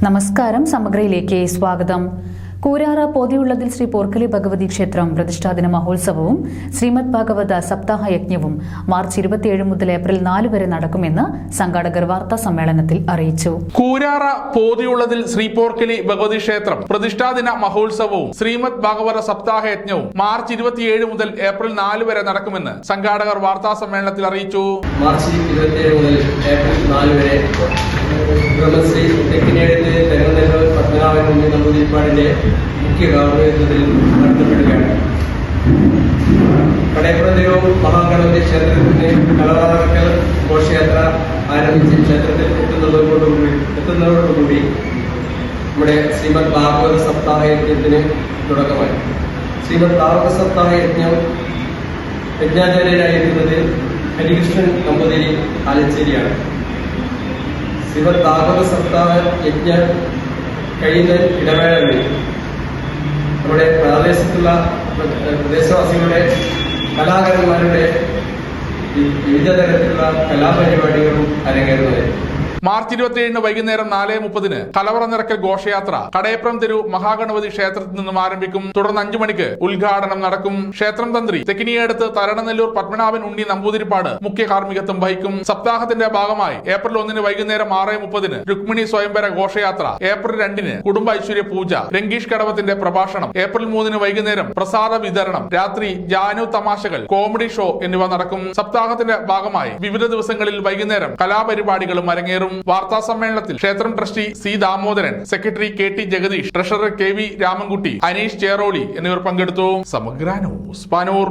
നമസ്കാരം. സമഗ്രയിലേക്ക് സ്വാഗതം. കൂരാറ പോതിയുള്ളതിൽ ശ്രീ പോർക്കലി ഭഗവതി ക്ഷേത്രം പ്രതിഷ്ഠാദിന മഹോത്സവവും ശ്രീമദ് ഭാഗവത സപ്താഹ യജ്ഞവും മാർച്ച് 27 മുതൽ ഏപ്രിൽ 4 വരെ നടക്കുമെന്ന് സംഘാടകർ വാർത്താ സമ്മേളനത്തിൽ അറിയിച്ചു. കൂരാറ പോതിയുള്ളതിൽ ശ്രീ പോർക്കലി ഭഗവതി ക്ഷേത്രം പ്രതിഷ്ഠാദിന മഹോത്സവവും ശ്രീമദ് ഭാഗവത സപ്താഹ യജ്ഞവും മാർച്ച് 27 മുതൽ ഏപ്രിൽ 4 വരെ നടക്കുമെന്ന് സംഘാടകർ വാർത്താ സമ്മേളനത്തിൽ അറിയിച്ചു. മാർച്ച് 27 മുതൽ ഏപ്രിൽ 4 വരെ ബ്രഹ്മശ്രീ തെക്കിനേടത്ത് തെരഞ്ഞെടുപ്പ് പത്മനാഭൻ ഉണ്ണി നമ്പൂതിരിപ്പാടിന്റെ മുഖ്യ കാർമ്മികത്വത്തിൽ നടത്തപ്പെടുകയാണ്. കടയപ്പുറം മഹാഗണപതി ക്ഷേത്രത്തിന് കലവറക്കൽ ഘോഷയാത്ര ആരംഭിച്ച് ക്ഷേത്രത്തിൽ എത്തുന്നതോടുകൂടി നമ്മുടെ ശ്രീമദ് ഭാഗവത സപ്താഹ യജ്ഞത്തിന് തുടക്കമായി. ശ്രീമദ് ഭാഗവത സപ്താഹ യജ്ഞാചാര്യരായിരിക്കുന്നത് ഹരികൃഷ്ണൻ നമ്പൂതിരി ആലച്ചേരിയാണ്. ശ്രീമദ് ഭാഗവത സപ്താഹ യജ്ഞം കഴിയുന്ന ഇടവേളകളിൽ നമ്മുടെ പ്രദേശവാസികളുടെ കലാകാരന്മാരുടെ വിവിധ തരത്തിലുള്ള കലാപരിപാടികളും അരങ്ങേറുന്നത്. മാർച്ച് 27 വൈകുന്നേരം 4:30 കലവറ നിറക്കൽ ഘോഷയാത്ര കടയപ്പുറം തെരു മഹാഗണപതി ക്ഷേത്രത്തിൽ നിന്നും ആരംഭിക്കും. തുടർന്ന് 5 മണിക്ക് ഉദ്ഘാടനം നടക്കും. ക്ഷേത്രം തന്ത്രി തെക്കിനിയടുത്ത് തരണനെല്ലൂർ പത്മനാഭൻ ഉണ്ണി നമ്പൂതിരിപ്പാട് മുഖ്യ കാർമ്മികത്വം വഹിക്കും. സപ്താഹത്തിന്റെ ഭാഗമായി ഏപ്രിൽ 1 വൈകുന്നേരം 6:30 രുക്മിണി സ്വയംവര ഘോഷയാത്ര, ഏപ്രിൽ 2 കുടുംബ ഐശ്വര്യ പൂജ, രംഗീഷ് കടവത്തിന്റെ പ്രഭാഷണം, ഏപ്രിൽ 3 വൈകുന്നേരം പ്രസാദ വിതരണം, രാത്രി ജാനു തമാശകൾ, കോമഡി ഷോ എന്നിവ നടക്കും. സപ്താഹത്തിന്റെ ഭാഗമായി വിവിധ ദിവസങ്ങളിൽ വൈകുന്നേരം കലാപരിപാടികളും അരങ്ങേറും. വാർത്താ സമ്മേളനത്തിൽ ക്ഷേത്രം trustee C Damodaran, secretary K T. Jagadish, treasurer K V. Ramankutty, Aneesh Cheroli എന്നിവർ പങ്കെടുത്തു. സമഗ്ര ന്യൂസ് പാനൂർ.